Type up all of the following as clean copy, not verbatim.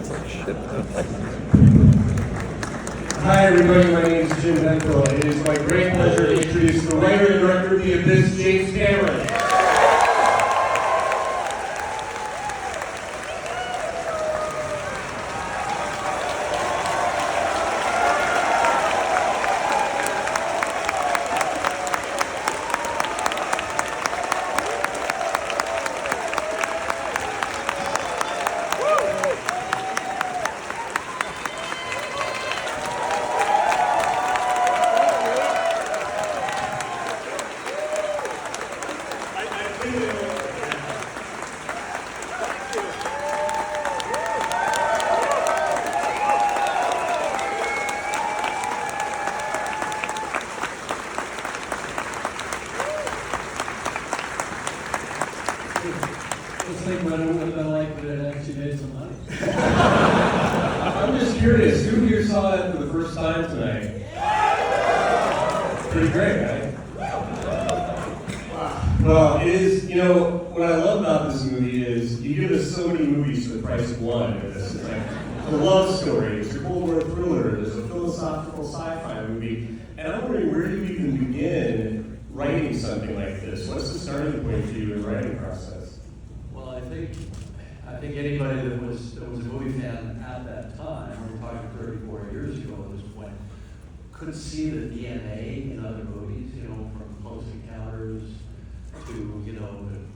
Hi everybody, my name is Jim Benfield. It is my great pleasure to introduce the writer and director of The Abyss, James Cameron. It's like what it would have been like if it actually made some money. I'm just curious, who here saw it for the first time tonight? Pretty great, right? Well, it is, what I love about this movie is you give us so many movies for the price of one. It's like a love story, it's a Cold War thriller, there's a philosophical sci-fi movie, and I'm wondering, where do you even begin writing something like this? What's the starting point for you in the writing process? Well, I think anybody that was a movie fan at that time, we're talking 34 years ago at this point, could see the DNA in other movies, from Close Encounters to,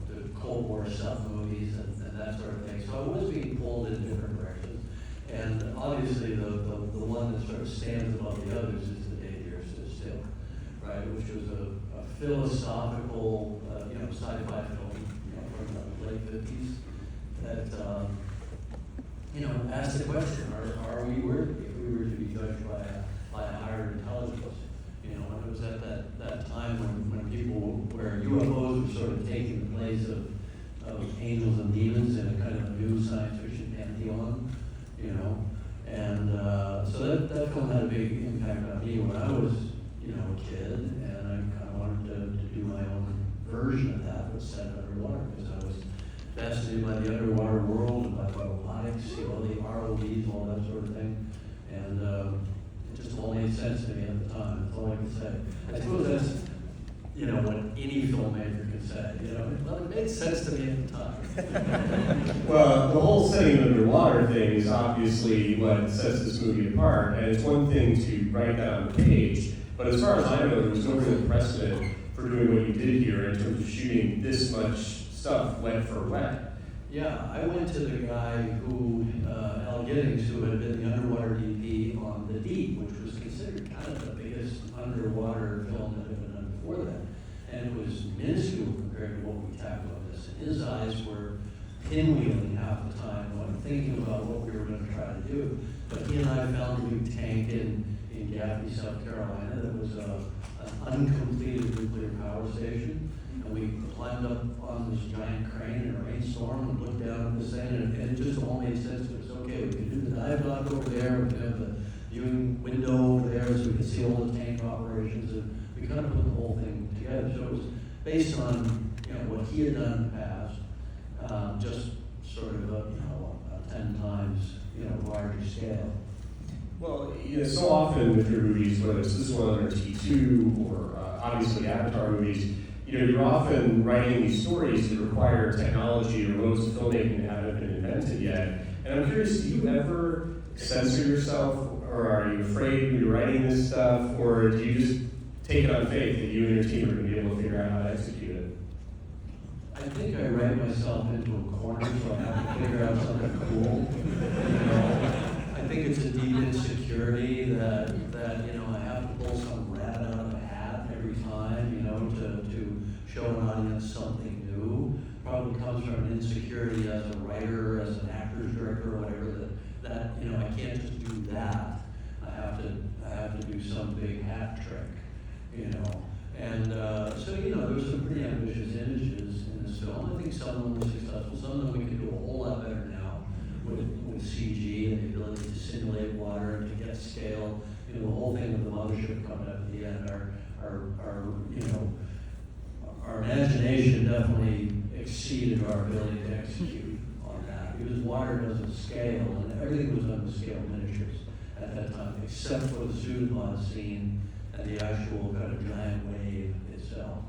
the Cold War sub-movies and that sort of thing. So I was being pulled in different directions. And obviously the one that sort of stands above the others is The Day the Earth Stood Still, right? Which was a philosophical, sci-fi film, from the late 50s that, asked the question, are we worthy if we were to be judged by a higher intelligence? And it was at that time when people, where UFOs were sort of taking the place of angels and demons in a kind of new science fiction pantheon, and so that film had a big impact on me when I was, a kid, and I kind of wanted to do my own version of that, but set underwater, because I was fascinated by the underwater world, and by robotics, the ROVs, all that sort of thing, and it just all made sense to me at the time. That's all I can say. I suppose that's, what any filmmaker can say. Well, it made sense to me at the time. Well, the whole setting underwater thing is obviously what sets this movie apart, and it's one thing to write that on the page, but as far as I know, there was no real precedent for doing what you did here in terms of shooting this much stuff wet for wet. Yeah, I went to the guy who, Al Giddings, who had been the underwater DP on The Deep, which was considered kind of the biggest underwater film that had been done before that. And it was minuscule compared to what we tackled on this. And his eyes were pinwheeling half the time when thinking about what we were going to try to do. But he and I found a new tank in Gaffney, South Carolina, that was an uncompleted nuclear power station. And we climbed up on this giant crane in a rainstorm and looked down at this thing, and it just all made sense to us. Okay, we could do the dive dock over there, we could have the viewing window over there so we could see all the tank operations, and we kind of put the whole thing together. So it was based on what he had done in the past, just sort of a 10 times larger scale. Well, so often with your movies, whether it's this one or T2 or obviously Avatar movies, you're often writing these stories that require technology or modes of filmmaking that haven't been invented yet. And I'm curious, do you ever censor yourself, or are you afraid when you're writing this stuff, or do you just take it on faith that you and your team are going to be able to figure out how to execute it? I think I write myself into a corner, so I have to figure out something cool. I think it's a deep insecurity that I have to pull some rat out of a hat every time, to show an audience something new. Probably comes from an insecurity as a writer, as an actor's director, or whatever, that I can't just do that. I have to do some big hat trick, And so there's some pretty ambitious images in this film. I think some of them were successful. Some of them we can do a whole lot better now with CG and the ability to simulate water and to get scale. The whole thing with the mothership coming up at the end, our imagination definitely exceeded our ability to execute on that, because water doesn't of scale, and everything was done with scale miniatures at that time, except for the pseudopod scene and the actual kind of giant wave itself.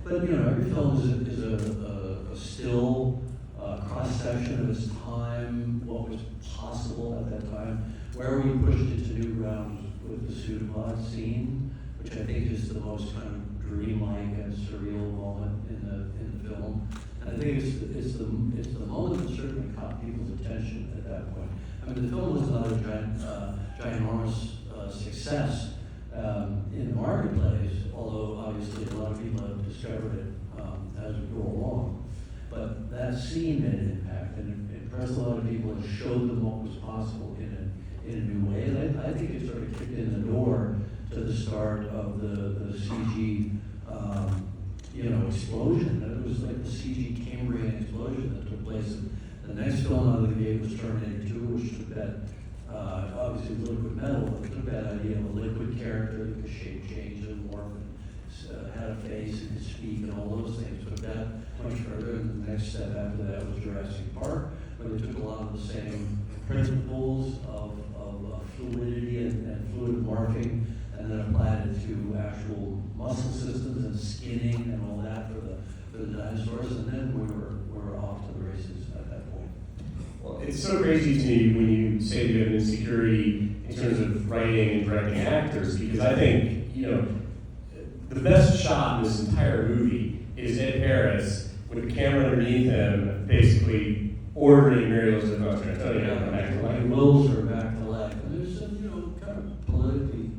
But you know, every film is a still cross-section of its time, what was possible at that time, where we pushed it to new ground with the pseudopod scene, which I think is the most kind of dreamlike and surreal moment in the film. And I think it's the moment that certainly caught people's attention at that point. I mean, the film was not a ginormous success in the marketplace, although obviously a lot of people have discovered it as we go along. But that scene made an impact, and it impressed a lot of people and showed them what was possible in a new way. And I think it sort of kicked in the door to the start of the CG, explosion. It was like the CG Cambrian explosion that took place. The next film out of the gate was Terminator 2, which took that, obviously liquid metal, but took that idea of a liquid character that could shape change and morph and had a face and could speak and all those things. Took that much further, and the next step after that was Jurassic Park, where they took a lot of the same principles of fluidity and fluid morphing, and then applied it to actual muscle systems and skinning and all that for the dinosaurs, and then we were off to the races at that point. Well, it's so crazy to me when you say you have an insecurity in terms of writing and directing actors, because I think, the best shot in this entire movie is Ed Harris with the camera underneath him, basically ordering Muriel's to come back to life. Like wills her back to life. And there's some, kind of politically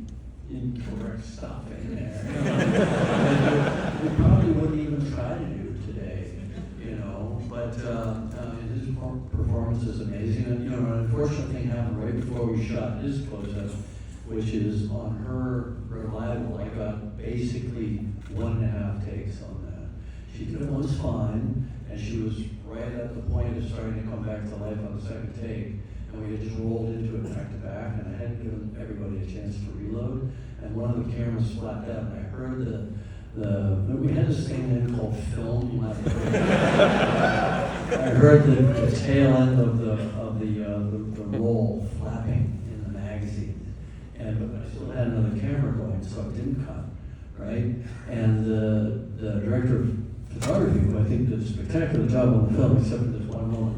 incorrect stuff in there. We probably wouldn't even try to do today, But his performance is amazing. And, an unfortunate thing happened right before we shot his close-up, which is on her revival. I got basically 1.5 takes on that. She did it once fine, and she was right at the point of starting to come back to life on the second take. And we had just rolled into it back to back, and I hadn't given everybody a chance to reload. And one of the cameras flapped out, and I heard we had this thing then called film. I heard the tail end of the roll flapping in the magazine, but I still had another camera going, so it didn't cut, right? And the director of photography, who I think did a spectacular job on the film, except for this one moment,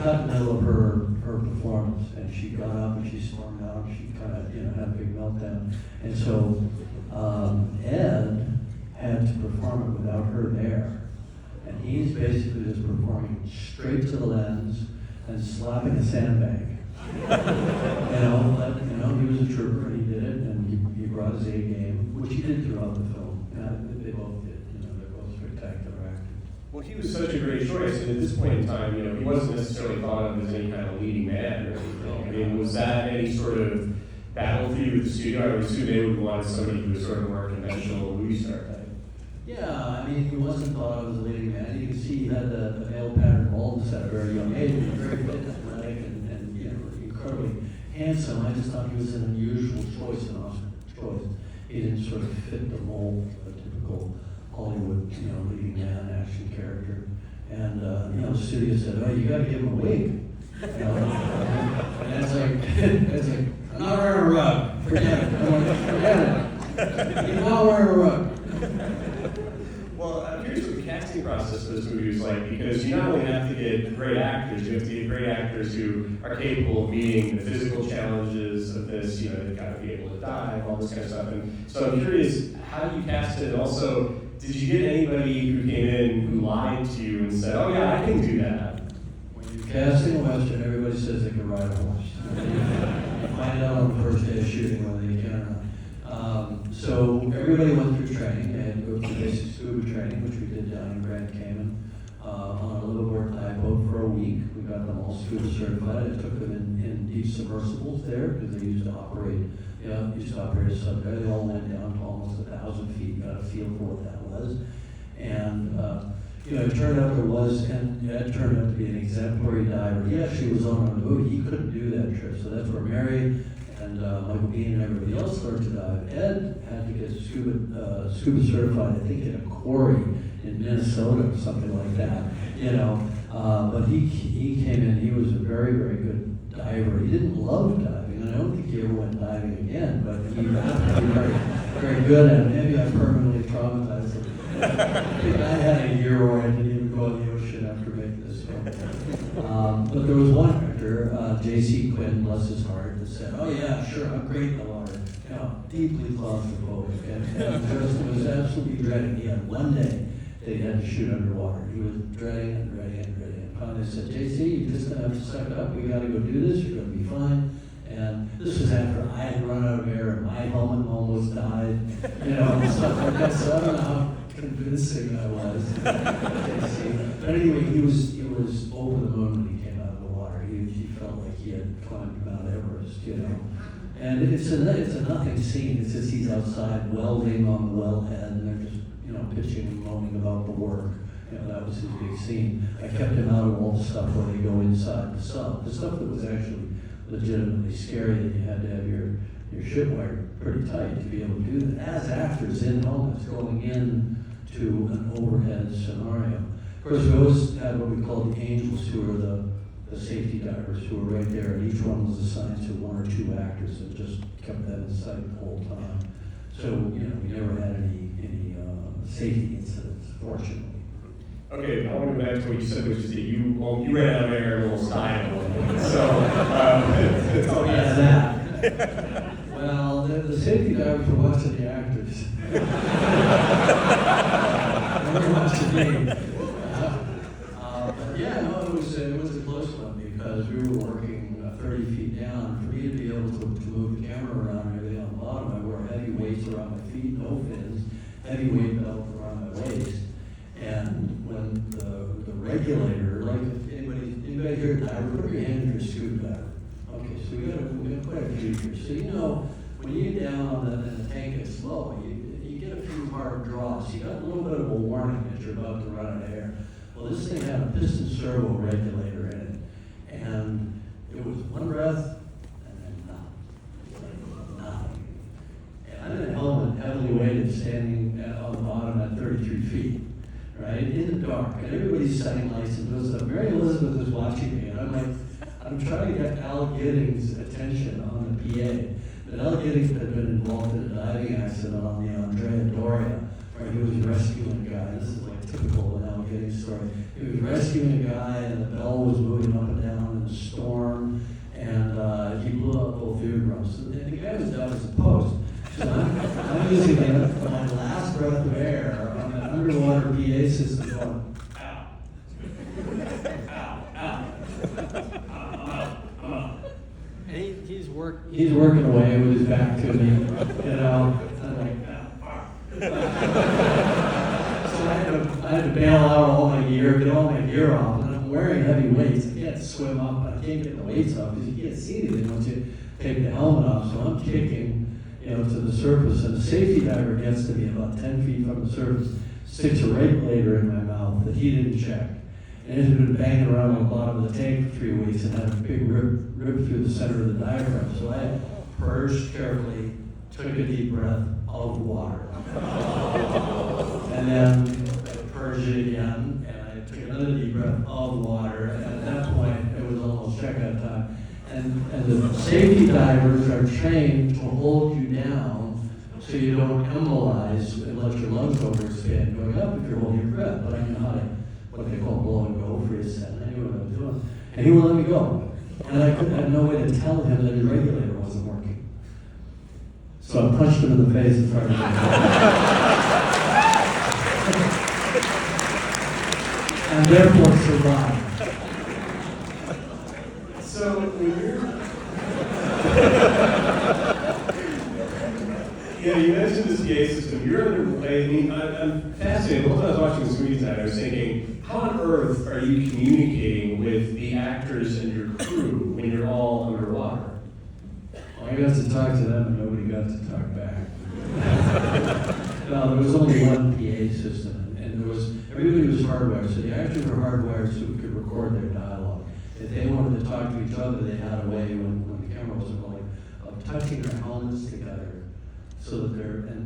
cut in the middle of her performance, and she got up and she stormed out. She kind of had a big meltdown, and so Ed had to perform it without her there, and he's basically just performing straight to the lens and slapping a sandbag. He was a trooper, and he did it, and he brought his A game, which he did throughout the film. They both did. They're both spectacular actors. Well, he was such a great choice, and at this point in time, he wasn't necessarily thought of as any kind of leading man or anything. I mean, was that any sort of battle for you with the studio? I would assume they would want somebody who was sort of more conventional movie star type. Yeah, I mean, he wasn't thought of as a leading man. You can see he had the male pattern baldness at a very young age. He was very fit, athletic, and incredibly handsome. I just thought he was an unusual choice, an awesome choice. He didn't sort of fit the mold of a typical Hollywood, leading man, action character. And the studio said, "Oh, you got to give him a wig." And it's like, I'm not wearing a rug. Forget it. You're not wearing a rug. Well, I'm curious what the casting process for this movie was like, because you not only have to get great actors, you have to get great actors who are capable of meeting the physical challenges of this. They've got to be able to dive, all this kind of stuff. And so I'm curious how you cast it, and also, did you get anybody who came in who lied to you and said, "Oh yeah, I can do that"? When you're casting a Western, everybody says they can ride a horse. You find out on the first day of shooting whether they can or not. So everybody went through training. They had to go through basic scuba training, which we did down in Grand Cayman on a liveaboard dive boat for a week. We got them all scuba certified. I took them in deep submersibles there because they used to operate a submarine. They all went down to almost 1,000 feet. Got a feel for what that was, and it turned out Ed turned out to be an exemplary diver. He actually was on a boat. He couldn't do that trip, so that's where Mary and Michael Bean and everybody else learned to dive. Ed had to get scuba certified, I think, in a quarry in Minnesota or something like that. But he came in, he was a very, very good diver. He didn't love diving, and I don't think he ever went diving again, but he was very, very good at it. Maybe I permanently traumatized him. I had a year where I didn't even go in the ocean after making this film. But there was one actor, J.C. Quinn, bless his heart, that said, "Oh yeah, sure, I'm great in the water. You know, deeply claustrophobic," and just was absolutely dreading. He had one day that he had to shoot underwater. He was dreading and dreading and dreading. And finally I said, "JC, you're just gonna have to suck it up. We gotta go do this. You're gonna be fine." And this was after I had run out of air and my helmet almost died, you know, and stuff like that. So I don't know how convincing I was. But anyway, he was over the moon when he came out of the water. He felt like he had climbed Mount Everest, you know. And it's a nothing scene. It's just he's outside welding on the wellhead, and they're just, you know, pitching and moaning about the work. You know, that was his big scene. I kept him out of all the stuff where they go inside the sub. The stuff that was actually legitimately scary, that you had to have your shit wired pretty tight to be able to do that. As actors in helmets going in to an overhead scenario. Of course, we always had what we called the angels, who are the safety divers, who were right there, and each one was assigned to one or two actors that just kept that in sight the whole time. So, you know, we never had any safety incidents, fortunately. Okay, I want to go back to what you said, which is that you ran out of air and almost died. So, oh yeah, that. Well, the safety divers were watching the actors. Never watched the game. But yeah, no, it was a close one, because we were working 30 feet down. For me to be able to move the camera around and everything on the bottom, I wore heavy weights around my feet, no fins, heavy weight belt around my waist. And when the regulator, like if anybody here diver, put your hand in your scuba diver. Okay, so we got quite a few here. So you know, when you get down on and the tank gets low, you get a few hard draws. You got a little bit of a warning that you're about to run out of air. Well, this thing had a piston servo regulator in it, and it was one breath and then nothing. And I'm in a helmet, heavily weighted, standing on the bottom at 33 feet. Right, in the dark, and everybody's setting lights and doing stuff. Mary Elizabeth is watching me, and I'm like, I'm trying to get Al Giddings' attention on the PA. But Al Giddings had been involved in a diving accident on the Andrea Doria, where he was rescuing a guy. This is like typical of an Al Giddings story. He was rescuing a guy, and the bell was moving up and down in the storm, and he blew up both eardrums. And the guy was down as a post. So I'm using my last breath of air on an underwater PA system going, ow, ow, ow, ow, ow. And he's working away with his back to me, you know. I'm like, ow. So I had to bail out all my gear, get all my gear off, and I'm wearing heavy weights. I can't swim up, I can't get the weights off because you can't see anything once you take the helmet off. So I'm kicking, you know, to the surface, and the safety diver gets to me about 10 feet from the surface, sticks a regulator in my mouth that he didn't check. And it had been banging around on the bottom of the tank for 3 weeks and had a big rip through the center of the diaphragm. So I purged carefully, took a deep breath of water. And then I purged it again, and I took another deep breath of water. And at that point, it was almost checkout time. And the safety divers are trained to hold you down so you don't embolize and let your lungs overexpand going up if you're holding your breath. But I knew how to, what they call blow and go, freeze, and I knew what I was doing. And he wouldn't let me go. And I had no way to tell him that his regulator wasn't working. So I punched him in the face in front of him. And therefore survived. So when you mentioned this PA system. You're I'm fascinated. The whole time I was watching this movie tonight, I was thinking, how on earth are you communicating with the actors and your crew when you're all underwater? Well, I got to talk to them, and nobody got to talk back. No, there was only one PA system, and everybody was hardwired. So the actors were hardwired so we could record their dialogue. If they wanted to talk to each other, they had a way when the camera wasn't rolling of touching their helmets together, so that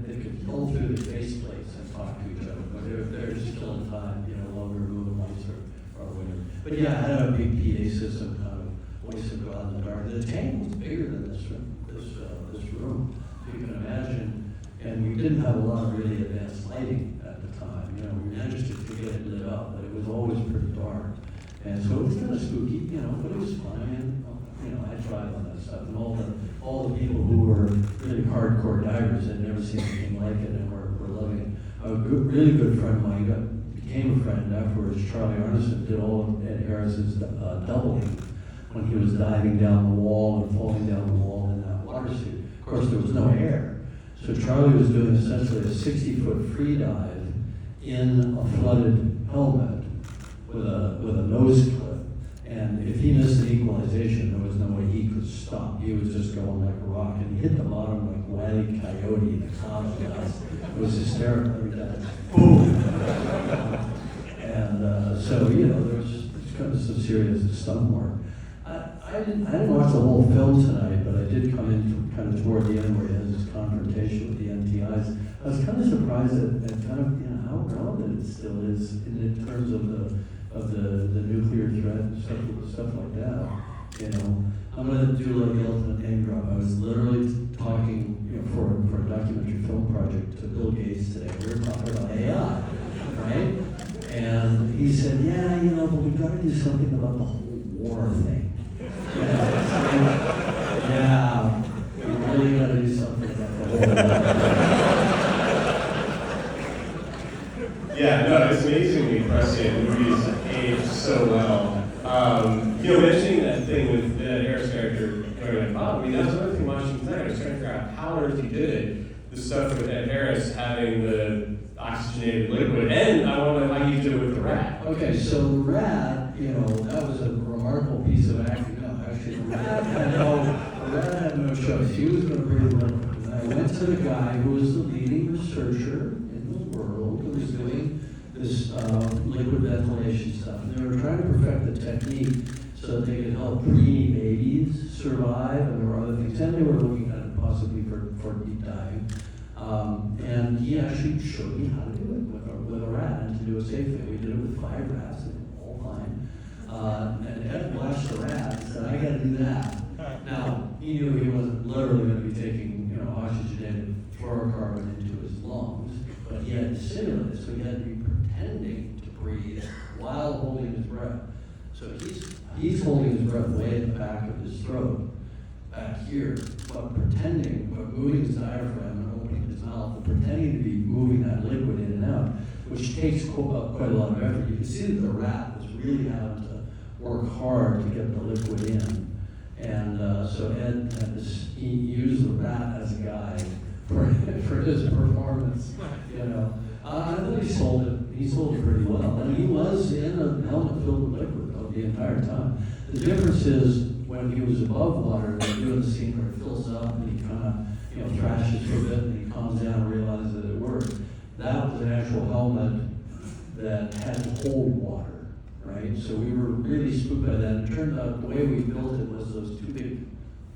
they could pull through their faceplates and talk to each other. But they're just killing time, you know, while we were moving lights or or whatever. But yeah, I had a big PA system kind of voice would go out in the dark. The tank was bigger than this room, this room, if you can imagine. And we didn't have a lot of really advanced lighting at the time. You know, we managed to get it lit up, but it was always pretty dark. And so it was kind of spooky, you know, but it was fun. And, you know, I tried on that stuff. And all the people who were really hardcore divers had never seen anything like it and were loving it. A really good friend of mine became a friend afterwards. Charlie Arneson did all of Ed Harris's doubling when he was diving down the wall and falling down the wall in that water suit. Of course, there was no air. So Charlie was doing essentially a 60-foot free dive in a flooded helmet with a nose clip. And if he missed an equalization, there was no way he could stop. He was just going like a rock, and he hit the bottom like Wile E. Coyote in the cloud. It was hysterical every time. Boom! And so, you know, there was kind of some serious stunt work. I didn't watch the whole film tonight, but I did come in kind of toward the end where he has this confrontation with the NTIs. I was kind of surprised at kind of, you know, how relevant it still is in terms of the nuclear threat and stuff like that. You know, I'm going to do like the ultimate name drop. I was literally talking, you know, for a documentary film project to Bill Gates today. We were talking about AI, right? And he said, yeah, you know, but we've got to do something about the whole war thing. Yeah, we really got to do something about the whole war. Yeah, no, it's amazingly prescient. Movies age so well. You know, mentioning that thing with the Harris character going at Bob, I mean, that's another thing watching tonight. I was trying to figure out how on earth he did it. The stuff with Ed Harris having the oxygenated liquid, and I want to know how you do it with the rat. Okay, so the rat, you know, that was a remarkable piece of acting. No, actually, the rat had no choice. He was going to breathe liquid. And I went to the guy who was the leading researcher in the world, who was doing this liquid ventilation stuff. And they were trying to perfect the technique so that they could help preemie babies survive, and there were other things. And they were looking at it possibly for deep diving. And he actually showed me how to do it with a rat and to do it safely. We did it with 5 rats, and all fine. And Ed watched the rat and said, I got to do that. Now, he knew he wasn't literally going to be taking, you know, oxygenated fluorocarbon into his lungs, but he had to simulate it, so he had to be pretending to breathe while holding his breath. So he's holding his breath way at the back of his throat, back here, but moving his diaphragm and opening his mouth and pretending to be moving that liquid in and out, which takes quite a lot of effort. You can see that the rat was really having to work hard to get the liquid in. And so Ed had this, he used the rat as a guide for his performance, you know. I think he sold it pretty well. And he was in a helmet filled with liquid though the entire time. The difference is when he was above water, they're doing the scene where it fills up and he kind of, you know, thrashes for a bit and he calms down and realizes that it worked. That was an actual helmet that had to hold water, right? So we were really spooked by that. It turned out the way we built it was those 2 big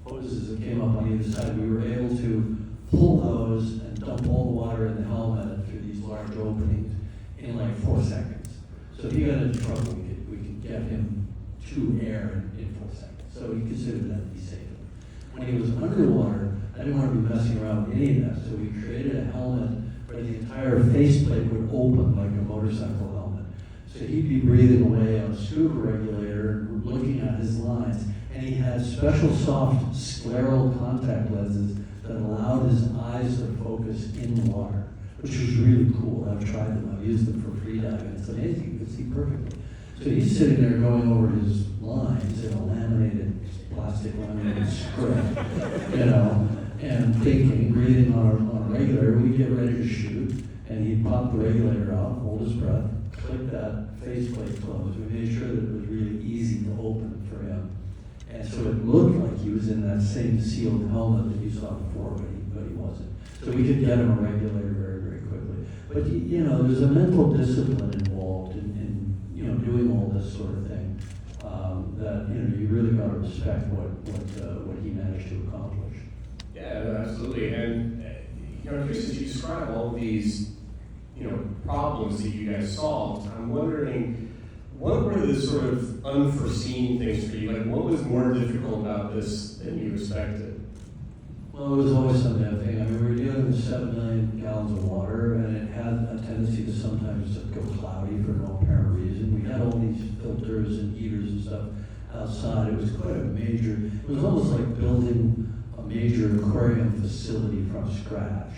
hoses that came up on either side. We were able to pull those and dump all the water in the helmet through these large openings in like 4 seconds. So if he got into trouble, we could get him to air in 4 seconds. So he considered that to be safe. When he was underwater, I didn't want to be messing around with any of that, so we created a helmet where the entire faceplate would open like a motorcycle helmet. So he'd be breathing away on a scuba regulator, looking at his lines, and he had special soft scleral contact lenses that allowed his eyes to focus in water, which was really cool. I've tried them, I've used them for free diving. It's amazing, you can see perfectly. So he's sitting there going over his lines in a laminated, plastic laminated script, you know, and thinking, breathing on a regulator. We'd get ready to shoot, and he'd pop the regulator out, hold his breath, click that faceplate closed. We made sure that it was really easy to open for him. And so it looked like he was in that same sealed helmet that you saw before, but he wasn't. So we could get him a regulator very, very quickly. But you know, there's a mental discipline involved in you know, doing all this sort of thing. That, you know, you really got to respect what he managed to accomplish. Yeah, absolutely. And you know, Chris, as you describe all of these, you know, problems that you guys solved, I'm wondering, what were the sort of unforeseen things for you? Like, what was more difficult about this than you expected? Well, it was always some bad thing. I mean, we were dealing with 7 million gallons of water, and it had a tendency to sometimes just go cloudy for no apparent reason. We had all these filters and heaters and stuff outside. It was quite a major, it was almost like building a major aquarium facility from scratch,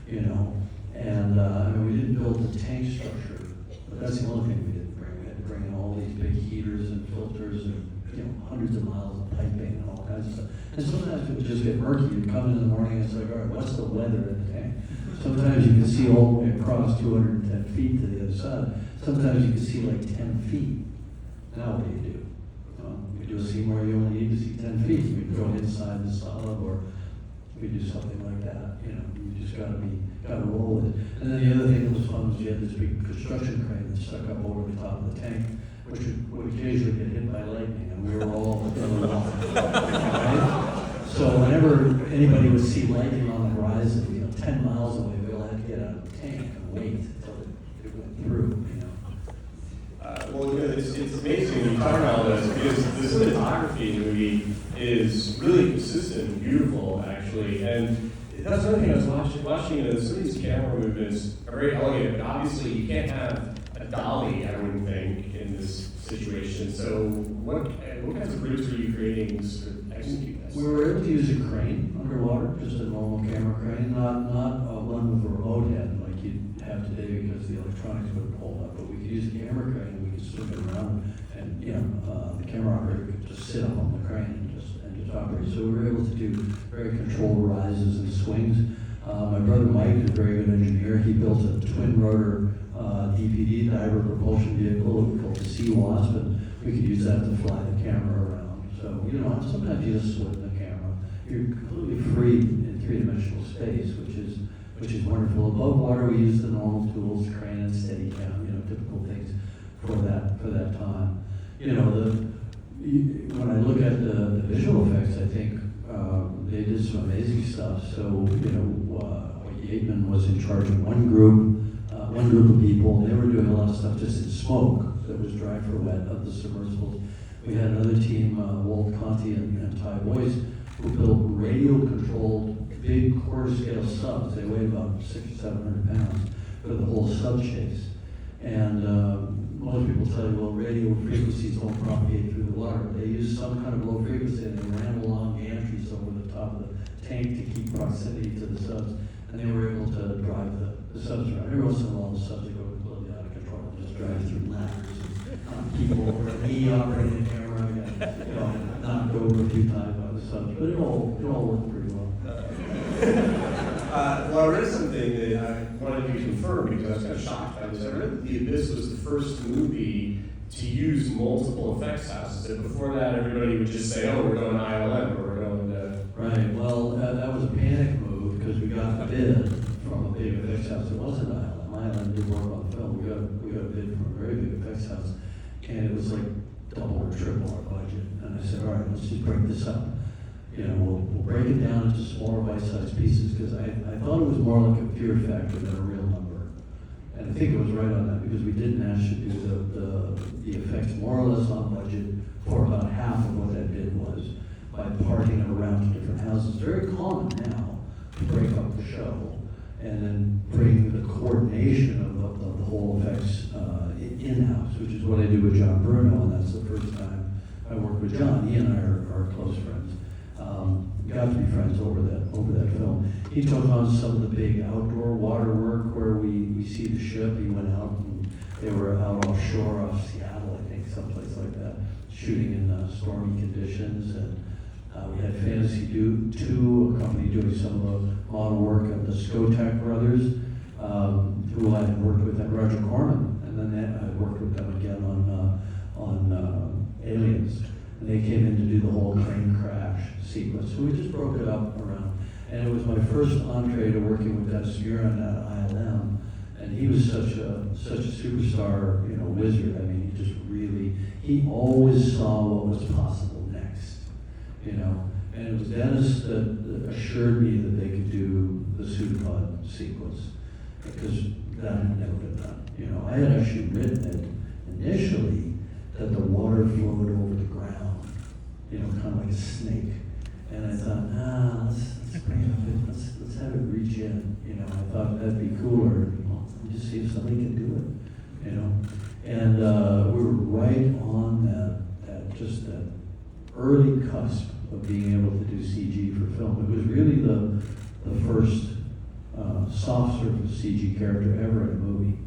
you know. And I mean, we didn't build the tank structure, but that's the only thing we didn't bring. We had to bring in all these big heaters and filters and, you know, hundreds of miles of piping and all kinds of stuff. And sometimes it would just get murky. You'd come in the morning and it's like, all right, what's the weather in the tank? Sometimes you can see all the way across 210 feet to the other side. Sometimes you can see like 10 feet. Now what do? We do a scene where you only need to see 10 feet. We go inside the solid, or we do something like that. You know, you just gotta roll with it. And then the other thing that was fun was you had this big construction crane that stuck up over the top of the tank, which would occasionally get hit by lightning, and we were all right? So whenever anybody would see lightning on the horizon, you know, 10 miles away, we all had to get out of the tank and wait until it went through, you know. Well, you know, it's amazing when you talk about all this, because the cinematography in the movie is really consistent and beautiful, actually. And that's another thing I was watching some of these camera movements are very elegant, but obviously you can't have a dolly, I wouldn't think, in this situation. So what kinds of rigs were you creating to execute this? We were able to use a crane underwater, just a normal camera crane, not one with a remote head like you'd have today, because the electronics wouldn't hold up. But we could use a camera crane, and we could swing it around, and you know, the camera operator could just sit up on the crane and just operate. So we were able to do very controlled rises and swings. My brother Mike is a very good engineer. He built a twin rotor DPD, diver propulsion vehicle called the Sea Wasp, and we could use that to fly the camera around. So, you know, sometimes you just swim the camera. You're completely free in three-dimensional space, which is wonderful. Above water, we use the normal tools, crane and Steadicam, you know, typical things for that time. You know, when I look at the visual effects, I think they did some amazing stuff. So, you know, Yateman was in charge of one group of people, and they were doing a lot of stuff just in smoke that was dry for wet of the submersibles. We had another team, Walt Conti and Ty Boyce, who built radio-controlled big quarter-scale subs. They weighed about 600 or 700 pounds for the whole sub chase. And most people tell you, well, radio frequencies don't propagate through the water. But they used some kind of low frequency, and they ran along gantries over the top of the tank to keep proximity to the subs. And they were able to drive the subs around. Every once in a while, the subs would go completely out of control and just drive through ladders and people over me operating the camera and, you know, knocked over a few times by the subs. But it all worked pretty well. Well, I read something that I wanted you to confirm, because I was kind of shocked by this. I read that The Abyss was the first movie to use multiple effects houses. And before that, everybody would just say, oh, we're going to ILM, or we're going to... Right, well, that was a panic move, because we got a bid from a big effects house. It wasn't ILM. ILM did work on the film. We got a bid from a very big effects house, and it was like double or triple our budget. And I said, all right, let's just break this up. You know, we'll break it down into smaller bite-sized pieces, because I thought it was more like a fear factor than a real number. And I think it was right on that, because we did manage to do the effects more or less on budget for about half of what that bid was, by parting it around to different houses. Very common now to break up the show and then bring the coordination of the whole effects in-house, which is what I do with John Bruno, and that's the first time I worked with John. He and I are close friends. Got to be friends over that film. He took on some of the big outdoor water work where we see the ship. He went out and they were out offshore off Seattle, I think, someplace like that, shooting in stormy conditions. And we had Fantasy 2, a company doing some of the model work of the Skotak brothers, who I had worked with at Roger Corman, and then I worked with them again on Aliens. And they came in to do the whole plane crash sequence. So we just broke it up around. And it was my first entree to working with Dennis Murin at ILM. And he was such a superstar, you know, wizard. I mean, he always saw what was possible next, you know. And it was Dennis that assured me that they could do the pseudopod sequence, because that had never been done. You know, I had actually written it initially that the water flowed over the ground, you know, kind of like a snake. And I thought, let's bring it up, let's have it reach in, you know. I thought that'd be cooler, well, just see if somebody can do it, you know. And we were right on that early cusp of being able to do CG for film. It was really the first soft surface CG character ever in a movie.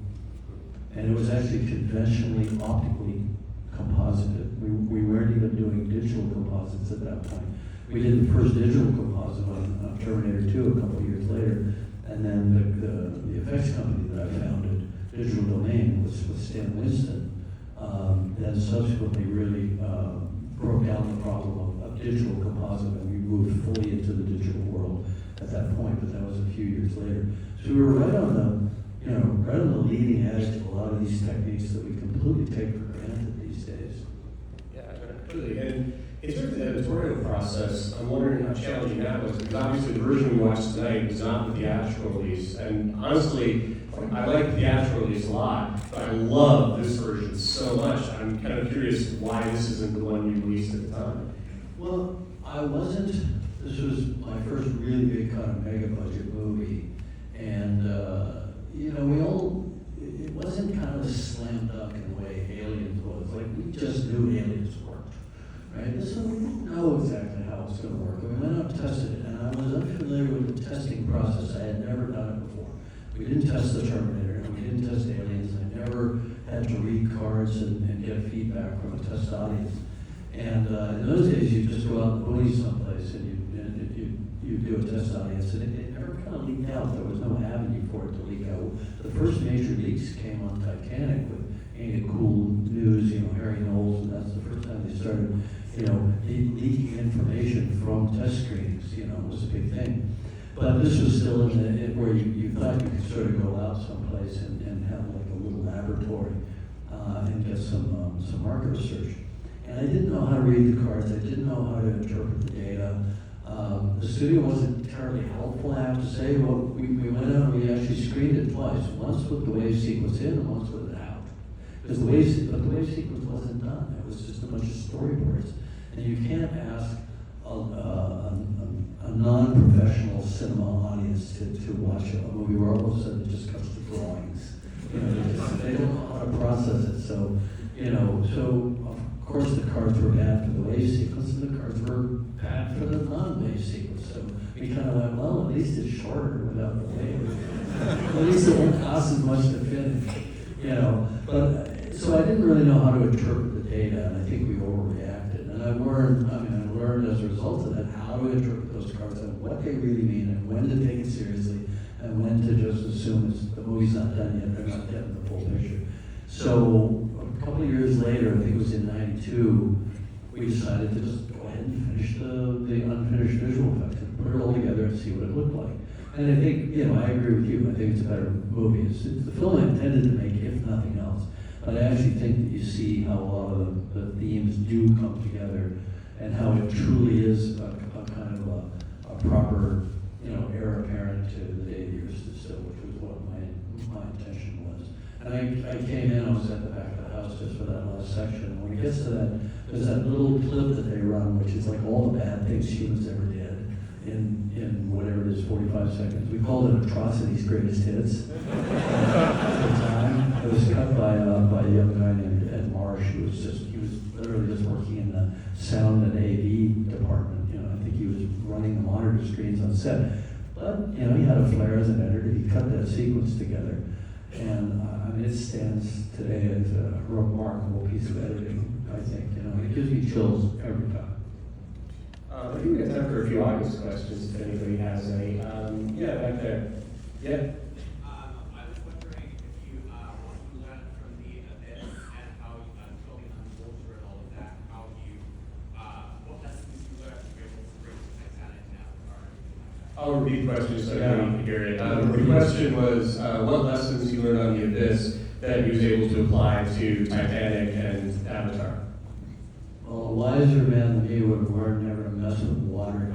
And it was actually conventionally optically composited. We weren't even doing digital composites at that point. We did the first digital composite on Terminator 2 a couple of years later, and then the effects company that I founded, Digital Domain, was Stan Winston, then subsequently really broke down the problem of digital composite, and we moved fully into the digital world at that point, but that was a few years later. So we were right on the leading edge of a lot of these techniques that we completely take for granted these days. Yeah, absolutely. And in terms of the editorial process, I'm wondering how challenging that was, because obviously the version we watched tonight was not the theatrical release, and honestly, I like the theatrical release a lot, but I love this version so much. I'm kind of curious why this isn't the one you released at the time. Well, this was my first really big kind of mega budget movie, and you know, it wasn't kind of a slam dunk in the way Aliens was. Like, we just knew Aliens worked, right? This one, we didn't know exactly how it was going to work. And we went out and tested it, and I was unfamiliar with the testing process. I had never done it before. We didn't test the Terminator, and we didn't test Aliens. I never had to read cards and get feedback from a test audience. And in those days, you just go out and bully someplace, and you do a test audience, and it never kind of leaked out. There was no avenue for it to leak out. The first major leaks came on Titanic with Ain't It Cool News, you know, Harry Knowles, and that's the first time they started, you know, leaking information from test screenings, you know, it was a big thing. But this was still in where you thought you could sort of go out someplace and have like a little laboratory and get some market research. And I didn't know how to read the cards, I didn't know how to interpret the data. The studio wasn't terribly helpful, I have to say. Well, we went out and we actually screened it twice. Once with the wave sequence in and once with it out. Because the wave sequence wasn't done. It was just a bunch of storyboards. And you can't ask a non-professional cinema audience to watch a movie where all of a sudden it just comes to drawings. You know, they don't know how to process it. So, you know, of course the cards were bad for the wave sequence and the cards were bad for the non-wave sequence. So we kind of went, well, at least it's shorter without the wave. At least it won't cost as much to finish, you know. But so I didn't really know how to interpret the data, and I think we overreacted. And I learned as a result of that how to interpret those cards and what they really mean and when to take it seriously and when to just assume the movie's not done yet, they're not getting the full picture. So a couple of years later, I think it was in '92, we decided to just go ahead and finish the unfinished visual effects and put it all together and see what it looked like. And I think, you know, I agree with you. I think it's a better movie. It's the film I intended to make, if nothing else. But I actually think that you see how a lot of the themes do come together and how it truly is a kind of a proper, you know, heir apparent to the day of the Earth still, which was what my intention was. And I came in, I was at the back of the house just for that last section. And when it gets to that, there's that little clip that they run, which is like all the bad things humans ever did in whatever it is, 45 seconds. We called it Atrocity's Greatest Hits at the time. It was cut by a young guy named Ed Marsh, he was literally just working in the sound and AV department. You know, I think he was running the monitor screens on set. But, you know, he had a flair as an editor. He cut that sequence together. And I mean, it stands today as a remarkable piece of editing, I think. You know, it gives me chills every time. I think we have time for a few audience questions, if anybody has any. Yeah, back there. Yeah. I was wondering if you what you learned from the event and how filming underwater and all of that, how you what lessons you learned to be able to bring to Titanic now. I'll repeat the question so I can hear it. The question was, what lessons you learned on the Abyss that you was able to apply to Titanic and Avatar? Well, a wiser man than me would have learned never to mess with water.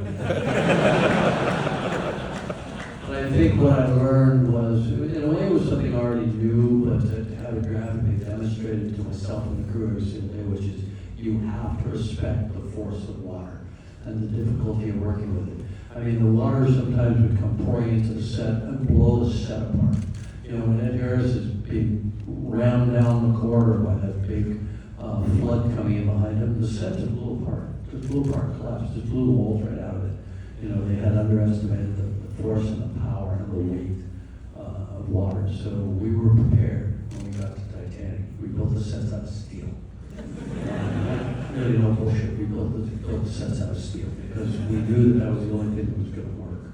But I think what I learned was, in a way it was something I already knew, but to have it graphically demonstrated demonstrated to myself and the crew every single day, which is you have to respect the force of water and the difficulty of working with it. I mean, the water sometimes would come pouring into the set and blow the set apart. You know, when Ed Harris is being rammed down the corridor by that big flood coming in behind him, the set just blew apart. Just blew apart, collapsed, just blew the walls right out of it. You know, they had underestimated the force and the power and the weight of water. So we were prepared when we got to Titanic. We built the sets out of steel. Really no bullshit. We built the sets out of steel because we knew that was the only thing that was going to work.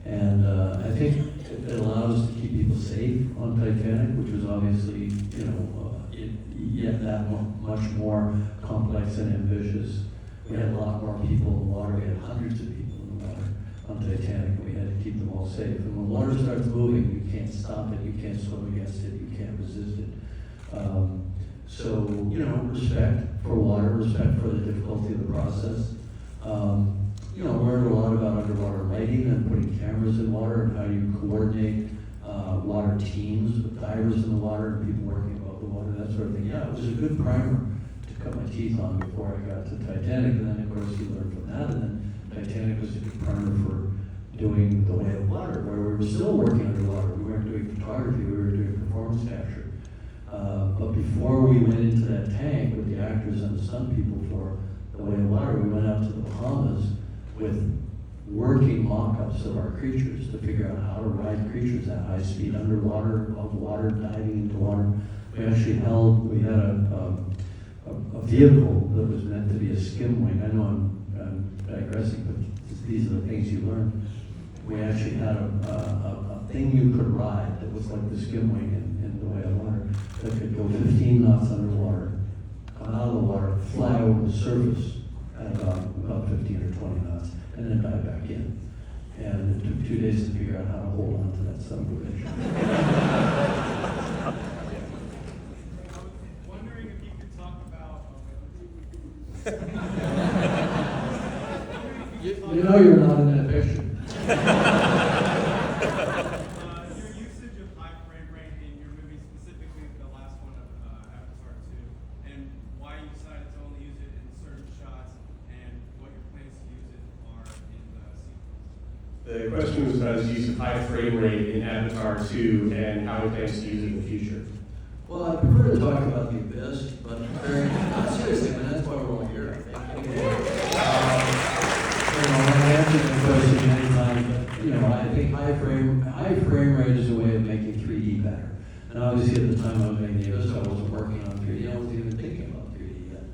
And I think it allowed us to keep people safe on Titanic, which was obviously, you know, yet that much more complex and ambitious. We had a lot more people in the water. We had hundreds of people in the water on Titanic. We had to keep them all safe. And when water starts moving, you can't stop it. You can't swim against it. You can't resist it. So, you know, respect for water, respect for the difficulty of the process. You know, learned a lot about underwater lighting and putting cameras in water and how you coordinate water teams with divers in the water and people working above the water, that sort of thing. Yeah, it was a good primer to cut my teeth on before I got to Titanic. And then, of course, you learn from that. And then Titanic was a good primer for doing The Way of Water, where we were still working underwater. We weren't doing photography, we were doing performance capture. But before we went into that tank with the actors and the stunt people for The Way of Water, we went out to the Bahamas with working mock-ups of our creatures to figure out how to ride creatures at high speed underwater, above water, diving into water. We had a vehicle that was meant to be a skim wing. I know I'm digressing, but these are the things you learn. We actually had a thing you could ride that was like the skim wing in The Way of Water that could go 15 knots underwater, come out of the water, fly over the surface at about 15 or 20 knots, and then dive back in. And it took 2 days to figure out how to hold on to that son of a bitch. Wondering if you could talk about. You know you're not in that picture. Your usage of high frame rate in your movie, specifically the last one of Avatar 2, and why you decided to only use it in certain shots, and what your plans to use it are in the sequels. The question was about his use of high frame rate in Avatar 2 and how he plans to use it in the future. Well, I prefer to talk about the abyss, but seriously, I mean, that's why we're all here. You know, I answered the question many times, but you know, I think high frame rate is a way of making 3D better. And obviously, at the time I was making the abyss, I wasn't working on 3D. I wasn't even thinking about 3D yet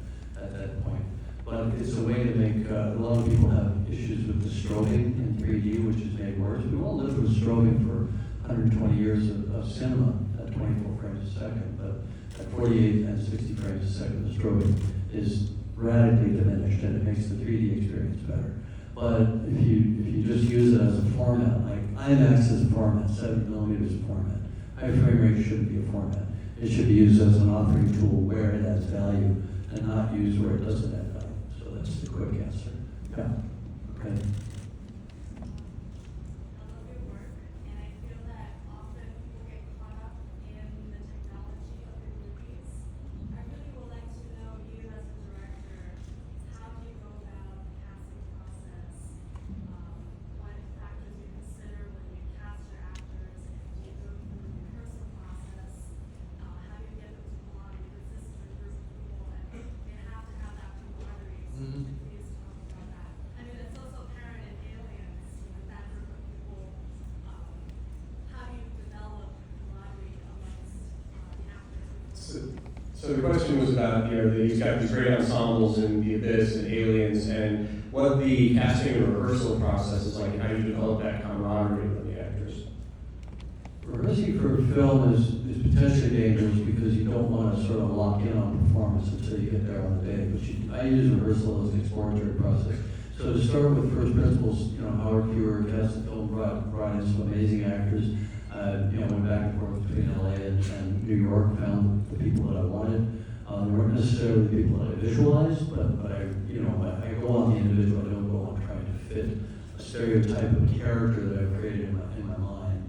at that point. But it's a way to make a lot of people have issues with the strobing in 3D, which is made worse. We've all lived with strobing for 120 years of cinema at 24 frames a second, but at 48 and 60 frames a second, the strobing is radically diminished, and it makes the 3D experience better. But if you just use it as a format, like IMAX is a format, 7mm is a format. High frame rate shouldn't be a format. It should be used as an authoring tool where it adds value, and not used where it doesn't add value. So that's the quick answer. Yeah. Okay. So the question was about, you know, he's got these great ensembles in The Abyss and Aliens, and what the casting and rehearsal process is like, and how you develop that camaraderie with the actors. Rehearsing for a film is potentially dangerous because you don't want to sort of lock in on performance until you get there on the day. But I use rehearsal as an exploratory process. So to start with first principles, you know, Howard Fewer cast the film, brought in some amazing actors. You know, went back and forth between LA and New York, found the people that I wanted. They weren't necessarily the people that I visualized, but I, you know, I go on the individual. I don't go on trying to fit a stereotype of character that I've created in my mind.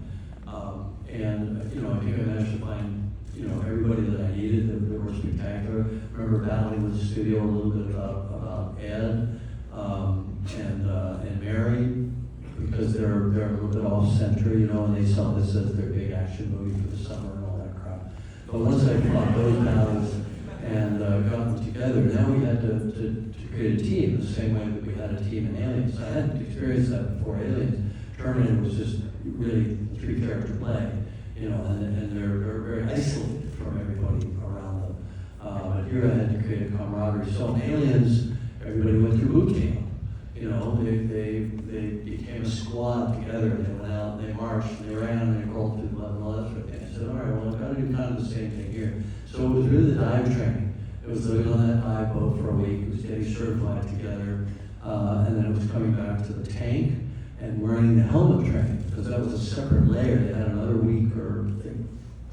And you know, I think I managed to find you know, everybody that I needed. They were spectacular. I remember battling with the studio a little bit about Ed and Mary, because they're a little bit off center, you know, and they saw this as their big action movie for the summer and all that crap. But once I fought those battles and got them together, now we had to create a team the same way that we had a team in Aliens. I hadn't experienced that before Aliens. Terminator was just really a 3-character play, you know, and they're very isolated from everybody around them. But here I had to create a camaraderie. So in Aliens, everybody went through boot camp. You know, they became a squad together. They went out, they marched, they ran, and they rolled through blood and all that sort of thing. I said, all right, well, I've got to do kind of the same thing here. So it was really the dive training. It was living on that dive boat for a week. It was getting certified together. And then it was coming back to the tank and wearing the helmet training, because that was a separate layer. They had another week or I think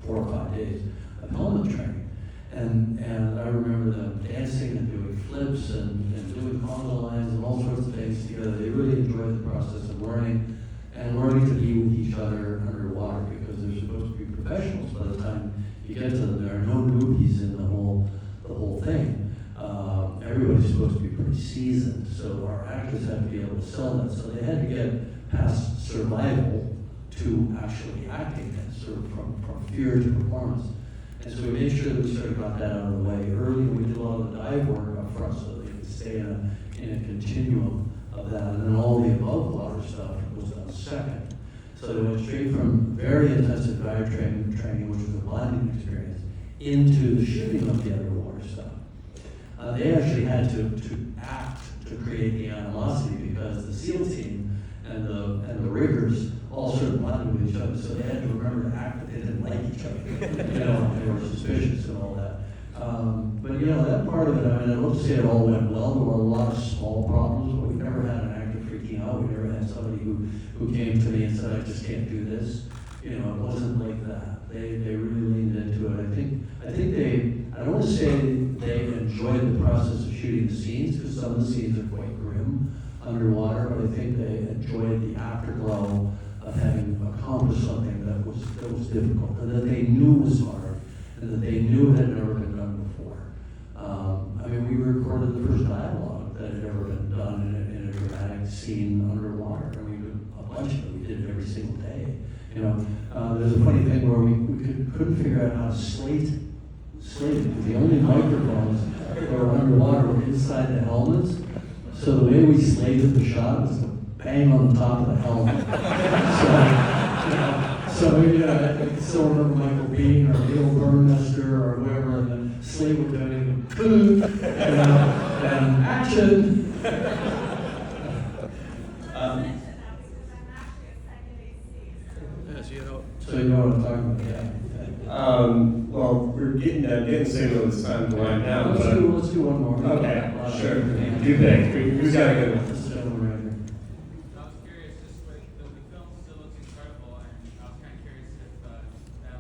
4 or 5 days of helmet training. And I remember them dancing and doing flips and doing conga lines and all sorts of things together. They really enjoyed the process of learning to be with each other underwater, because they're supposed to be professionals by the time you get to them. There are no newbies in the whole thing. Everybody's supposed to be pretty seasoned, so our actors had to be able to sell that. So they had to get past survival to actually acting, and sort of from fear to performance. And so we made sure that we sort of got that out of the way early. We did a lot of the dive work up front so that they could stay in a continuum of that. And then all the above water stuff was done second. So they went straight from very intensive dive training, which was a bonding experience, into the shooting of the underwater stuff. They actually had to act to create the animosity, because the SEAL team and the riggers all sort of bonded with each other, so they had to remember to act that they didn't like each other. You know, they were suspicious and all that. But you know, that part of it, I mean, I won't say it all went well. There were a lot of small problems, but we never had an actor freaking out. We never had somebody who came to me and said, I just can't do this. You know, it wasn't like that. They really leaned into it. I think I don't want to say they enjoyed the process of shooting the scenes, because some of the scenes are quite grim underwater, but I think they enjoyed the afterglow of having accomplished something that was difficult, and that they knew was hard, and that they knew had never been done before. I mean, we recorded the first dialogue that had ever been done in a dramatic scene underwater. I mean, a bunch of it. We did it every single day. You know, there's a funny thing where we couldn't figure out how to slate it, because the only microphones that were underwater were inside the helmets. So the way we slated the shot was to bang on the top of the helmet. I still remember Michael Bean or Bill Burnmester or whoever, and the slate were doing boom, and action. So you know what I'm talking about, yeah. Well, we're getting signal this time to wind down. Let's do one more. Okay, sure. You pick. Who's got a good one? This gentleman right here. I was curious, just with the film still looks incredible, and I was kind of curious if that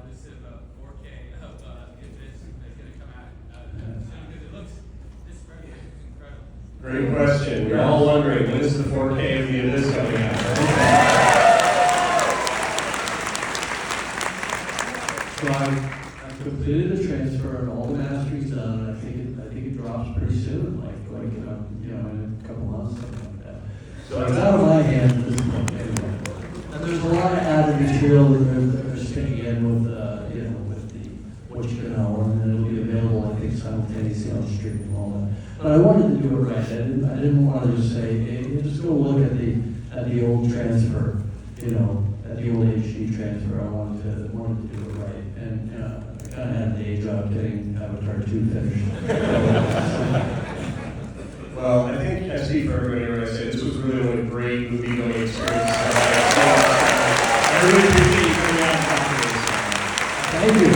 list of 4K of if it's going to come out soon, because it looks this spread is incredible. Great question. We're all wondering, when is the 4K of the Abyss coming out? So I've completed the transfer and all the mastering's done, and I think it drops pretty soon, like you know, in a couple months, something like that. So it's out of my hands at this point anyway. And there's a lot of added material that they're sticking in with you know, with the what you know, and then it'll be available, I think, simultaneously on streaming and all that. But I wanted to do it right. I didn't want to just say, hey, just go look at the old transfer, you know, at the old HD transfer. I wanted to do it right. And I kind of had a day job getting Avatar 2 finished. Well, I think I speak for everybody when I say this was really a great movie-going experience. I really appreciate you coming out and talking to us. Thank you.